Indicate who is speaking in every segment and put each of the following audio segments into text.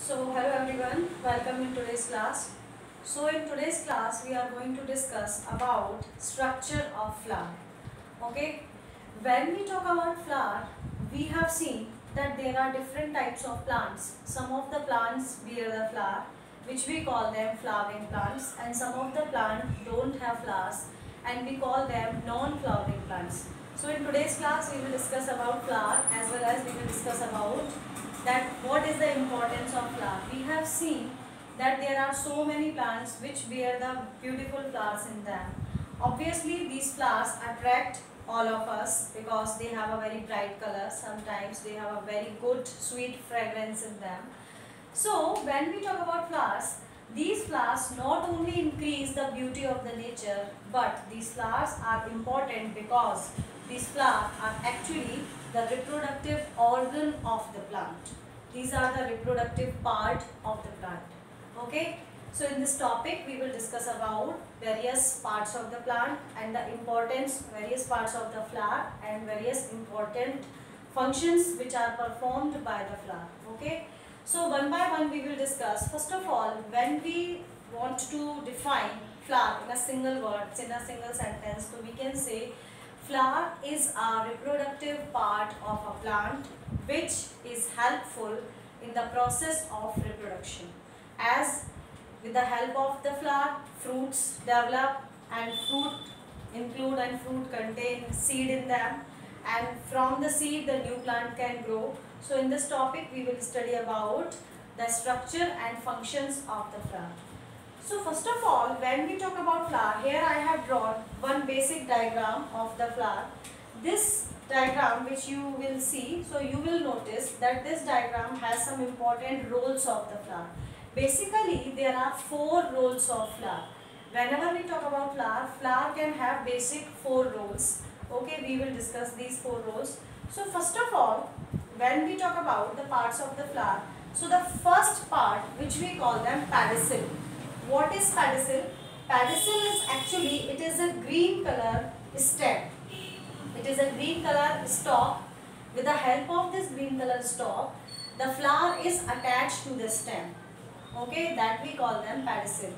Speaker 1: Hello everyone, welcome in today's class. In today's class we are going to discuss about structure of flower. Okay, when we talk about flower, we have seen that there are different types of plants. Some of the plants bear the flower, which we call them flowering plants, and some of the plants don't have flowers and we call them non-flowering plants. So in today's class we will discuss about flower as well as we will discuss about that what is the importance of flower. We have seen that there are so many plants which bear the beautiful flowers in them. Obviously these flowers attract all of us because they have a very bright color. Sometimes they have a very good sweet fragrance in them. So when we talk about flowers, these flowers not only increase the beauty of the nature, but these flowers are important because these flowers are actually the reproductive organ of the plant. These are the reproductive part of the plant. Okay. So in this topic we will discuss about various parts of the plant and the importance, various parts of the flower and various important functions which are performed by the flower. Okay. So one by one we will discuss. First of all, when we want to define flower in a single word, in a single sentence, so we can say flower is a reproductive part of a plant which is helpful in the process of reproduction. As with the help of the flower, fruits develop and fruit include and fruit contain seed in them, and from the seed the new plant can grow. So in this topic we will study about the structure and functions of the flower. So first of all, when we talk about flower, here I have drawn one basic diagram of the flower. This diagram which you will see, so you will notice that this diagram has some important roles of the flower. Basically there are four roles of flower. Whenever we talk about flower, flower can have basic four roles. Okay, we will discuss these four roles. So first of all, when we talk about the parts of the flower, so the first part which we call them pedicel. What is pedicel? Pedicel is actually, it is a green color stem. It is a green color stalk. With the help of this green color stalk, the flower is attached to the stem. Okay, that we call them pedicel.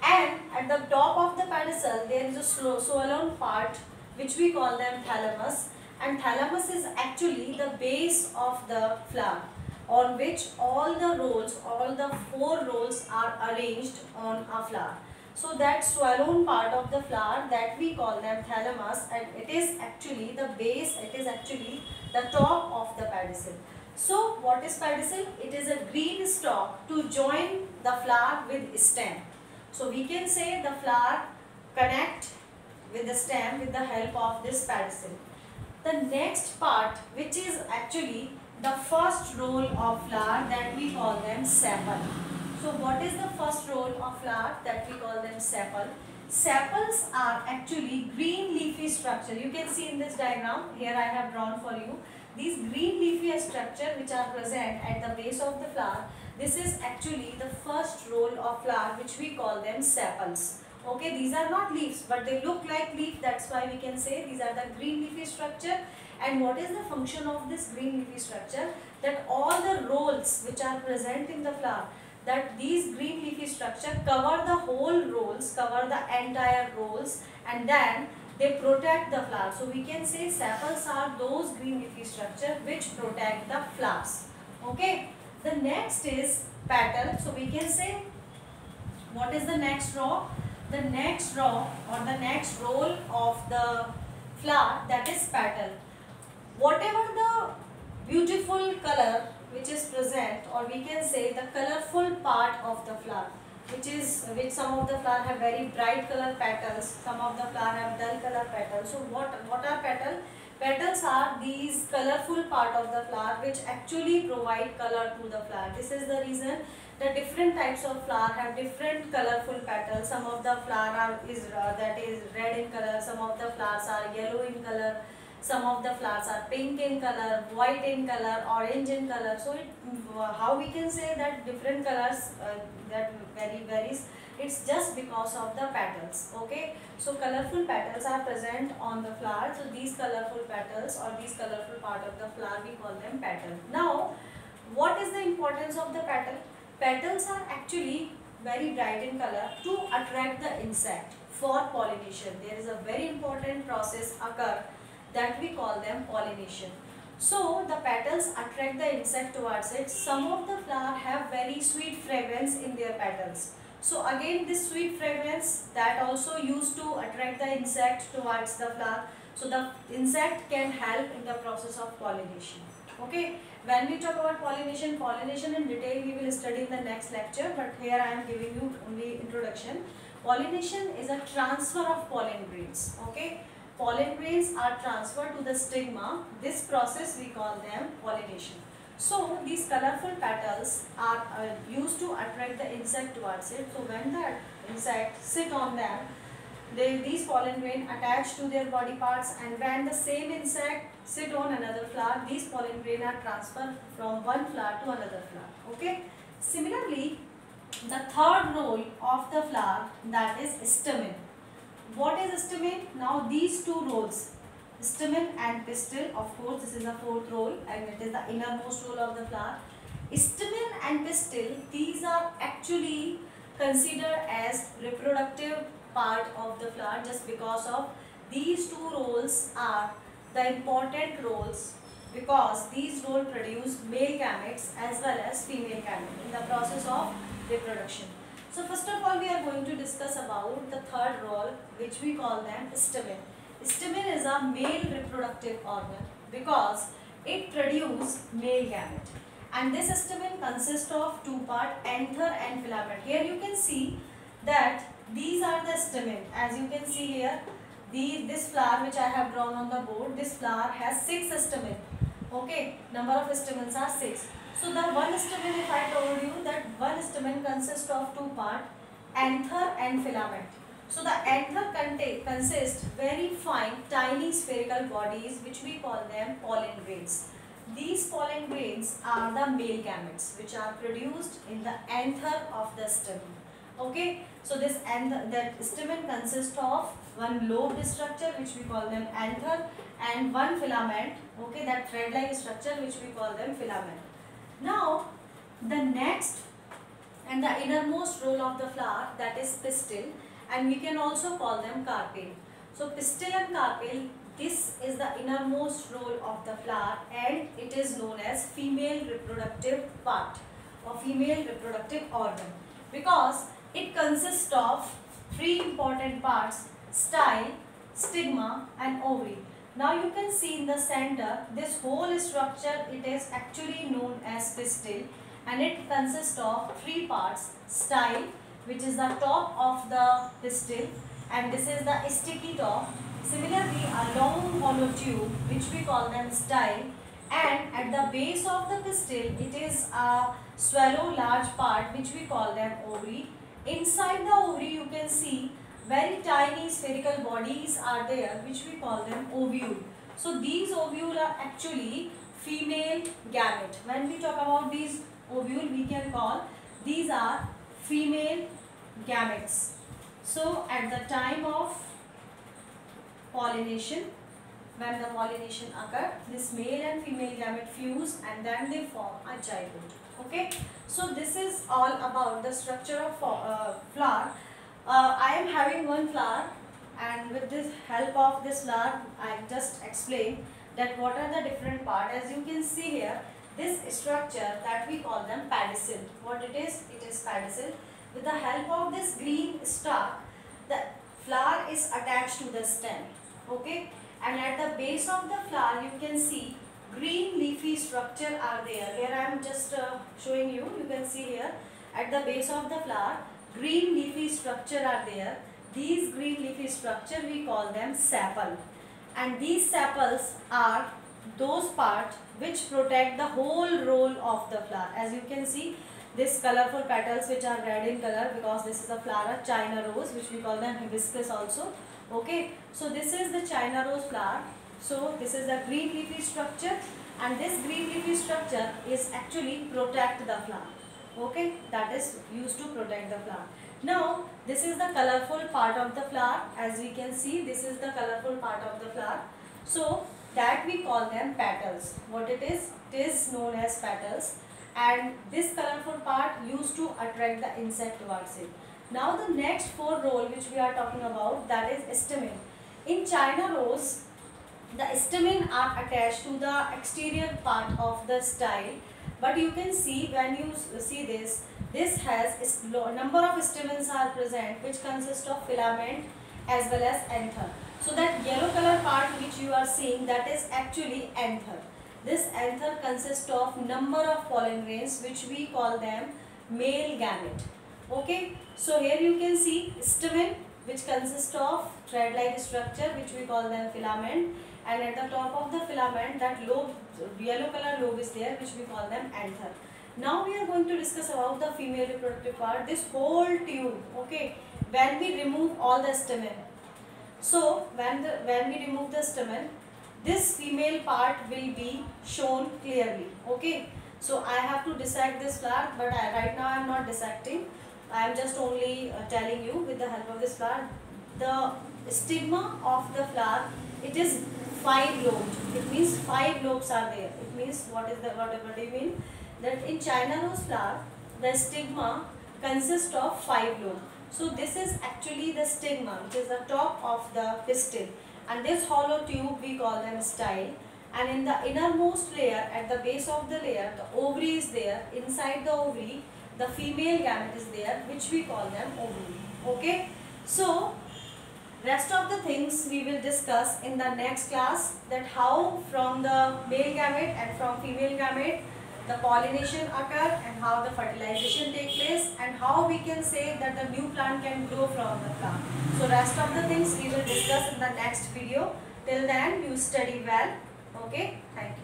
Speaker 1: And at the top of the pedicel, there is a swollen part which we call them thalamus. And thalamus is actually the base of the flower, on which all the four rolls are arranged on a flower. So that swollen part of the flower, that we call them thalamus, and it is actually the base, it is actually the top of the pedicel. So what is pedicel? It is a green stalk to join the flower with stem. So we can say the flower connect with the stem with the help of this pedicel. The next part, which is actually the first role of flower, that we call them sepal. So what is the first role of flower? That we call them sepal. Sepals are actually green leafy structure. You can see in this diagram, here I have drawn for you. These green leafy structure which are present at the base of the flower, this is actually the first role of flower which we call them sepals. Okay, these are not leaves but they look like leaf, that's why we can say these are the green leafy structure. And what is the function of this green leafy structure? That all the rolls which are present in the flower, that these green leafy structure cover the whole rolls, cover the entire rolls, and then they protect the flower. So we can say sepals are those green leafy structure which protect the flowers. Okay. The next is petal. So we can say, what is the next row? The next row or the next role of the flower, that is petal. Whatever the beautiful color which is present, or we can say the colorful part of the flower, which some of the flower have very bright color petals, some of the flower have dull color petals. So what are petals? Petals are these colorful part of the flower which actually provide color to the flower. This is the reason the different types of flower have different colorful petals. Some of the flower that is red in color, some of the flowers are yellow in color, some of the flowers are pink in color, white in color, orange in color. So how we can say that different colors that varies, it's just because of the petals. Okay, so colorful petals are present on the flower. So these colorful petals or these colorful part of the flower, we call them petal. Now what is the importance of the petal? petals are actually very bright in color to attract the insect for pollination. There is a very important process occur that we call them pollination. So the petals attract the insect towards it. Some of the flower have very sweet fragrance in their petals. So again this sweet fragrance that also used to attract the insect towards the flower. So the insect can help in the process of pollination. Okay. When we talk about pollination, pollination in detail we will study in the next lecture, but here I am giving you only introduction. Pollination is a transfer of pollen grains. Okay. Pollen grains are transferred to the stigma. This process we call them pollination. So these colorful petals are used to attract the insect towards it. So when the insect sit on them, these pollen grain attach to their body parts, and when the same insect sit on another flower, these pollen grain are transferred from one flower to another flower. Okay. Similarly, the third role of the flower, that is stamen. What is stamen? Now these two roles, stamen and pistil, of course this is the fourth role and it is the innermost role of the flower. Stamen and pistil, these are actually considered as reproductive part of the flower just because of these two roles are the important roles, because these roles produce male gametes as well as female gametes in the process of reproduction. So first of all we are going to discuss about the third role, which we call them stamen. Stamen is a male reproductive organ because it produces male gamete, and this stamen consists of two parts, anther and filament. Here you can see that these are the stamen. As you can see here, this flower which I have drawn on the board, this flower has 6 stamen. Okay, number of stamens are 6. So the one stamen, if I told you that one stamen consists of two parts, anther and filament. So the anther consists very fine tiny spherical bodies which we call them pollen grains. These pollen grains are the male gametes which are produced in the anther of the stamen. Okay, so this anther, that stamen consists of one lobed structure which we call them anther, and one filament, okay, that thread-like structure which we call them filament. Now the next and the innermost role of the flower, that is pistil, and we can also call them carpel. So pistil and carpel, this is the innermost role of the flower and it is known as female reproductive part or female reproductive organ, because it consists of 3 important parts: style, stigma and ovary. Now you can see in the center, this whole structure, it is actually known as pistil, and it consists of 3 parts: style, which is the top of the pistil, and this is the sticky top. Similarly, a long hollow tube which we call them style, and at the base of the pistil it is a swallow large part which we call them ovary. Inside the ovary you can see very tiny spherical bodies are there which we call them ovule. So these ovule are actually female gamete. When we talk about these ovule, we can call these are female gametes. So at the time of pollination, when the pollination occurs, this male and female gamete fuse and then they form a zygote. Okay, so this is all about the structure of flower. I am having one flower, and with this help of this flower I just explained that what are the different parts. As you can see here, this structure that we call them pedicel. What it is pedicel. With the help of this green stalk, the flower is attached to the stem. Okay, and at the base of the flower you can see green leafy structure are there. Here I am just showing you. You can see here at the base of the flower green leafy structure are there. These green leafy structure we call them sepal, and these sepals are those parts which protect the whole roll of the flower. As you can see, this colorful petals which are red in color, because this is a flower of China rose which we call them hibiscus also. Okay, so this is the China rose flower. So this is the green leafy structure, and this green leafy structure is actually protect the flower. Okay, that is used to protect the flower. Now this is the colorful part of the flower. As we can see, this is the colorful part of the flower. So that we call them petals. What it is known as petals. and this colorful part used to attract the insect towards it. Now the next four role which we are talking about, that is stamen. In China rose, the stamen are attached to the exterior part of the style, but you can see when you see this has number of stamens are present which consist of filament as well as anther. So that yellow color part which you are seeing, that is actually anther. This anther consists of number of pollen grains which we call them male gamete. Okay, so here you can see stamen which consists of thread-like structure which we call them filament, and at the top of the filament that lobe, yellow color lobe is there which we call them anther. Now we are going to discuss about the female reproductive part, this whole tube. Okay, when we remove all the stamen, so when we remove the stamen, this female part will be shown clearly. Okay, so I have to dissect this flower, but right now I am not dissecting. I am just only telling you with the help of this flower. The stigma of the flower, it is 5 lobes. It means 5 lobes are there. It means what do you mean? That in China rose flower, the stigma consists of 5 lobes. So this is actually the stigma, which is the top of the pistil, and this hollow tube we call them style. And in the innermost layer, at the base of the layer, the ovary is there. Inside the ovary, the female gamete is there, which we call them ovary. Okay, so rest of the things we will discuss in the next class, that how from the male gamete and from female gamete the pollination occur and how the fertilization take place and how we can say that the new plant can grow from the plant. So rest of the things we will discuss in the next video. Till then you study well. Okay, thank you.